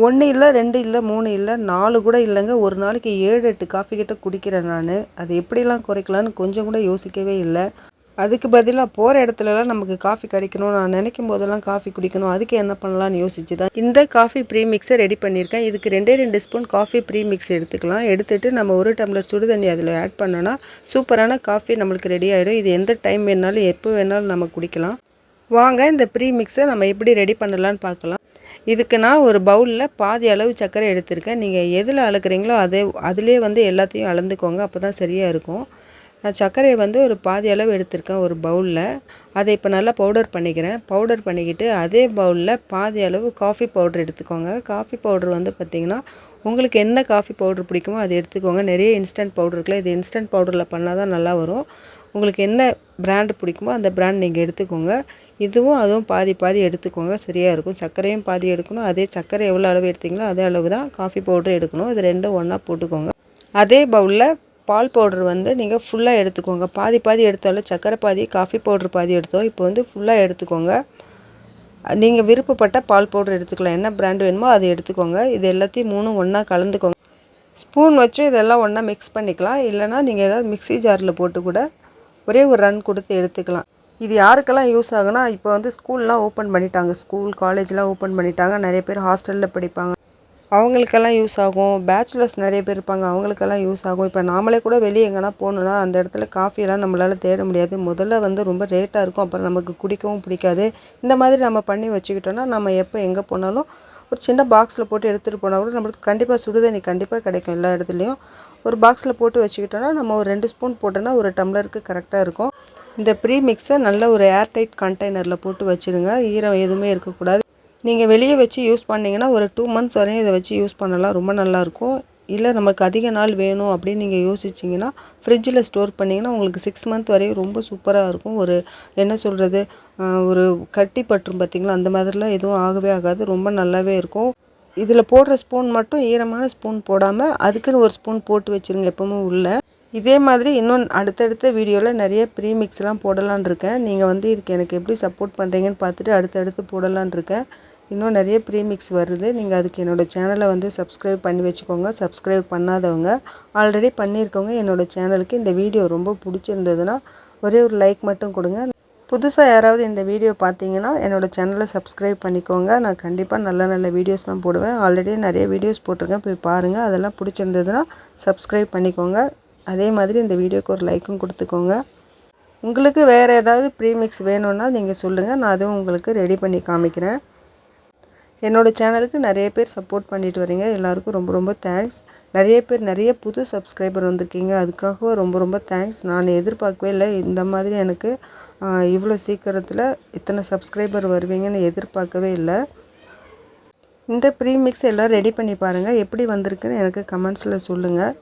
1 இல்ல, 2 இல்ல, 3 இல்ல, 4 கூட இல்லங்க. ஒரு நாளைக்கு 7, 8 காஃபி கிட்ட குடிக்கிறேன் நானு. அது எப்படிலாம் குறைக்கலான்னு கொஞ்சம் கூட யோசிக்கவே இல்ல. அதுக்கு பதிலா போற இடத்துலலாம் நமக்கு காஃபி கிடைக்கணும். நான் நினைக்கும் போதெல்லாம் காஃபி குடிக்கணும். அதுக்கு என்ன பண்ணலான்னு யோசிச்சு தான் இந்த காஃபி ப்ரீமிக்ஸை ரெடி பண்ணியிருக்கேன். இதுக்கு 2 ஸ்பூன் காஃபி ப்ரீமிக்ஸ் எடுத்துக்கலாம். எடுத்துட்டு நம்ம 1 டம்ளர் சுடு தண்ணி அதில் ஆட் பண்ணோன்னா சூப்பரான காஃபி நம்மளுக்கு ரெடி ஆகிடும். இது எந்த டைம் வேணாலும் எப்போ வேணாலும் நம்ம குடிக்கலாம். வாங்க இந்த ப்ரீமிக்ஸை நம்ம எப்படி ரெடி பண்ணலான்னு பார்க்கலாம். இதுக்கு நான் ஒரு பவுலில் பாதி அளவு சர்க்கரை எடுத்திருக்கேன். நீங்கள் எதில் அளக்குறீங்களோ அதிலே வந்து எல்லாத்தையும் அளந்துக்கோங்க. அப்போ தான் சரியாக இருக்கும். நான் சர்க்கரையை வந்து ஒரு பாதி அளவு எடுத்திருக்கேன் ஒரு பவுலில். அதை இப்போ நல்லா பவுடர் பண்ணிக்கிறேன். பவுடர் பண்ணிக்கிட்டு அதே பவுலில் பாதி அளவு காஃபி பவுடர் எடுத்துக்கோங்க. காஃபி பவுடர் வந்து பார்த்திங்கன்னா உங்களுக்கு என்ன காஃபி பவுடர் பிடிக்குமோ அதை எடுத்துக்கோங்க. நிறைய இன்ஸ்டன்ட் பவுடர் இருக்குல்ல, இது இன்ஸ்டன்ட் பவுடரில் பண்ணால் தான் நல்லா வரும். உங்களுக்கு என்ன பிராண்டு பிடிக்குமோ அந்த பிராண்ட் நீங்கள் எடுத்துக்கோங்க. இதுவும் அதுவும் பாதி பாதி எடுத்துக்கோங்க, சரியாக இருக்கும். சர்க்கரையும் பாதி எடுக்கணும். அதே சர்க்கரை எவ்வளோ அளவு எடுத்தீங்களோ அதே அளவு தான் காஃபி பவுடர் எடுக்கணும். இது ரெண்டும் ஒன்றா போட்டுக்கோங்க. அதே பவுலில் பால் பவுடர் வந்து நீங்கள் ஃபுல்லாக எடுத்துக்கோங்க. பாதி பாதி எடுத்தாலும் சர்க்கரை பாதி காஃபி பவுடர் பாதி எடுத்தோம். இப்போ வந்து ஃபுல்லாக எடுத்துக்கோங்க. நீங்கள் விருப்பப்பட்ட பால் பவுடர் எடுத்துக்கலாம். என்ன பிராண்டு வேணுமோ அதை எடுத்துக்கோங்க. இது எல்லாத்தையும் 3 ஒன்றா கலந்துக்கோங்க. ஸ்பூன் வச்சு இதெல்லாம் ஒன்றா மிக்ஸ் பண்ணிக்கலாம். இல்லைனா நீங்கள் ஏதாவது மிக்ஸி ஜாரில் போட்டு கூட ஒரே ஒரு ரன் கொடுத்து எடுத்துக்கலாம். இது யாருக்கெல்லாம் யூஸ் ஆகுனா, இப்போ வந்து ஸ்கூல்லாம் ஓப்பன் பண்ணிட்டாங்க. ஸ்கூல் காலேஜ்லாம் ஓப்பன் பண்ணிட்டாங்க. நிறைய பேர் ஹாஸ்டலில் படிப்பாங்க, அவங்களுக்கெல்லாம் யூஸ் ஆகும். பேச்சுலர்ஸ் நிறைய பேர் இருப்பாங்க, அவங்களுக்கெல்லாம் யூஸ் ஆகும். இப்போ நாமளே கூட வெளியே எங்கன்னா போகணுன்னா அந்த இடத்துல காஃபியெல்லாம் நம்மளால் தேட முடியாது. முதல்ல வந்து ரொம்ப ரேட்டாக இருக்கும். அப்புறம் நமக்கு குடிக்கவும் பிடிக்காது. இந்த மாதிரி நம்ம பண்ணி வச்சுக்கிட்டோன்னா நம்ம எப்போ எங்கே போனாலும் ஒரு சின்ன பாக்ஸில் போட்டு எடுத்துகிட்டு போனால் கூட நம்மளுக்கு கண்டிப்பாக சுடுதண்ணி கண்டிப்பாக கிடைக்கும் எல்லா இடத்துலையும். ஒரு பாக்ஸில் போட்டு வச்சுக்கிட்டோன்னா நம்ம ஒரு 2 ஸ்பூன் போட்டோன்னா ஒரு டம்ளருக்கு கரெக்டாக இருக்கும். இந்த ப்ரீமிக்ஸை நல்ல ஒரு ஏர்டைட் கண்டெய்னரில் போட்டு வச்சுருங்க. ஈரம் எதுவுமே இருக்கக்கூடாது. நீங்கள் வெளியே வச்சு யூஸ் பண்ணிங்கன்னா ஒரு 2 மந்த்ஸ் வரையும் இதை வச்சு யூஸ் பண்ணலாம். ரொம்ப நல்லாயிருக்கும். இல்லை நமக்கு அதிக நாள் வேணும் அப்படின்னு நீங்கள் யோசிச்சிங்கன்னா ஃப்ரிட்ஜில் ஸ்டோர் பண்ணிங்கன்னா உங்களுக்கு 6 மந்த் வரையும் ரொம்ப சூப்பராக இருக்கும். ஒரு என்ன சொல்கிறது, ஒரு கட்டி பற்றும் பார்த்திங்களா, அந்த மாதிரிலாம் எதுவும் ஆகவே ஆகாது. ரொம்ப நல்லாவே இருக்கும். இதில் போடுற ஸ்பூன் மட்டும் ஈரமான ஸ்பூன் போடாமல் அதுக்குன்னு ஒரு ஸ்பூன் போட்டு வச்சுருங்க எப்போவுமே உள்ள. இதே மாதிரி இன்னும் அடுத்தடுத்த வீடியோவில் நிறைய ப்ரீமிக்ஸ்லாம் போடலான்னு இருக்கேன். நீங்கள் வந்து இதுக்கு எனக்கு எப்படி சப்போர்ட் பண்ணுறீங்கன்னு பார்த்துட்டு அடுத்தடுத்து போடலான்னு இருக்கேன். இன்னும் நிறைய ப்ரீமிக்ஸ் வருது. நீங்கள் அதுக்கு என்னோடய சேனலை வந்து சப்ஸ்கிரைப் பண்ணி வச்சுக்கோங்க. சப்ஸ்கிரைப் பண்ணாதவங்க, ஆல்ரெடி பண்ணியிருக்கவங்க என்னோடய சேனலுக்கு இந்த வீடியோ ரொம்ப பிடிச்சிருந்ததுன்னா ஒரே ஒரு லைக் மட்டும் கொடுங்க. புதுசாக யாராவது இந்த வீடியோ பார்த்தீங்கன்னா என்னோடய சேனலை சப்ஸ்கிரைப் பண்ணிக்கோங்க. நான் கண்டிப்பாக நல்ல நல்ல வீடியோஸ் தான் போடுவேன். ஆல்ரெடி நிறைய வீடியோஸ் போட்டிருக்கேன், போய் பாருங்கள். அதெல்லாம் பிடிச்சிருந்ததுன்னா சப்ஸ்கிரைப் பண்ணிக்கோங்க. அதே மாதிரி இந்த வீடியோக்கு ஒரு லைக்கும் கொடுத்துக்கோங்க. உங்களுக்கு வேறு ஏதாவது ப்ரீமிக்ஸ் வேணும்னா நீங்கள் சொல்லுங்கள், நான் அதுவும் உங்களுக்கு ரெடி பண்ணி காமிக்கிறேன். என்னோடய சேனலுக்கு நிறைய பேர் சப்போர்ட் பண்ணிட்டு வரீங்க. எல்லாருக்கும் ரொம்ப ரொம்ப தேங்க்ஸ். நிறைய பேர் நிறைய புது சப்ஸ்கிரைபர் வந்திருக்கீங்க. அதுக்காக ரொம்ப ரொம்ப தேங்க்ஸ். நான் எதிர்பார்க்கவே இல்லை இந்த மாதிரி எனக்கு இவ்வளோ சீக்கிரத்தில் இத்தனை சப்ஸ்கிரைபர் வருவீங்கன்னு எதிர்பார்க்கவே இல்லை. இந்த ப்ரீமிக்ஸ் எல்லாம் ரெடி பண்ணி பாருங்கள். எப்படி வந்திருக்குன்னு எனக்கு கமெண்ட்ஸில் சொல்லுங்கள்.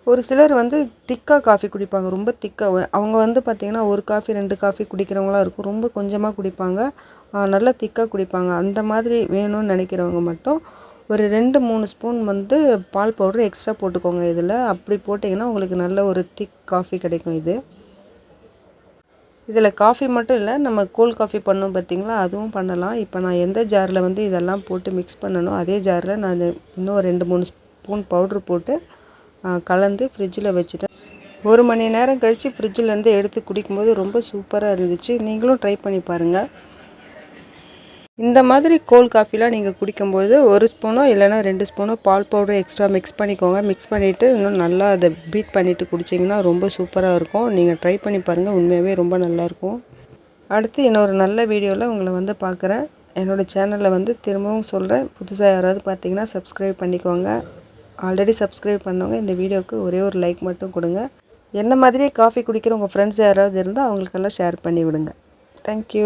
ஒரு சிலர் வந்து திக்காக காஃபி குடிப்பாங்க, ரொம்ப திக்காக. அவங்க வந்து பார்த்திங்கன்னா 1 காஃபி 2 காஃபி குடிக்கிறவங்களாம் இருக்கும். ரொம்ப கொஞ்சமாக குடிப்பாங்க, நல்லா திக்காக குடிப்பாங்க. அந்த மாதிரி வேணும்னு நினைக்கிறவங்க மட்டும் ஒரு 2-3 ஸ்பூன் வந்து பால் பவுடர் எக்ஸ்ட்ரா போட்டுக்கோங்க இதில். அப்படி போட்டிங்கன்னா உங்களுக்கு நல்ல ஒரு திக் காஃபி கிடைக்கும். இதில் காஃபி மட்டும் இல்லை, நம்ம கோல்ட் காஃபி பண்ணோம் பார்த்திங்களா, அதுவும் பண்ணலாம். இப்போ நான் எந்த ஜாரில் வந்து இதெல்லாம் போட்டு மிக்ஸ் பண்ணணும் அதே ஜாரில் நான் இன்னும் 2-3 ஸ்பூன் பவுட்ரு போட்டு கலந்து ஃப்ரிட்ஜில் வச்சுட்டேன். 1 மணி நேரம் கழித்து ஃப்ரிட்ஜிலேருந்து எடுத்து குடிக்கும்போது ரொம்ப சூப்பராக இருந்துச்சு. நீங்களும் ட்ரை பண்ணி பாருங்கள். இந்த மாதிரி கோல்ட் காஃபிலாம் நீங்கள் குடிக்கும்போது 1 ஸ்பூனோ இல்லைனா 2 ஸ்பூனோ பால் பவுடர் எக்ஸ்ட்ரா மிக்ஸ் பண்ணிக்கோங்க. மிக்ஸ் பண்ணிவிட்டு இன்னும் நல்லா அதை பீட் பண்ணிவிட்டு குடிச்சிங்கன்னா ரொம்ப சூப்பராக இருக்கும். நீங்கள் ட்ரை பண்ணி பாருங்கள், உண்மையாகவே ரொம்ப நல்லாயிருக்கும். அடுத்து இன்னொரு நல்ல வீடியோவில் உங்களை வந்து பார்க்குறேன். என்னோடய சேனலில் வந்து திரும்பவும் சொல்கிறேன், புதுசாக யாராவது பார்த்தீங்கன்னா சப்ஸ்கிரைப் பண்ணிக்கோங்க. ஆல்ரெடி சப்ஸ்கிரைப் பண்ணவங்க இந்த வீடியோவுக்கு ஒரே ஒரு லைக் மட்டும் கொடுங்க. என்ன மாதிரியே காஃபி குடிக்கிற உங்கள் ஃப்ரெண்ட்ஸ் யாராவது இருந்தால் அவங்களுக்கெல்லாம் ஷேர் பண்ணி விடுங்க. தேங்க்யூ.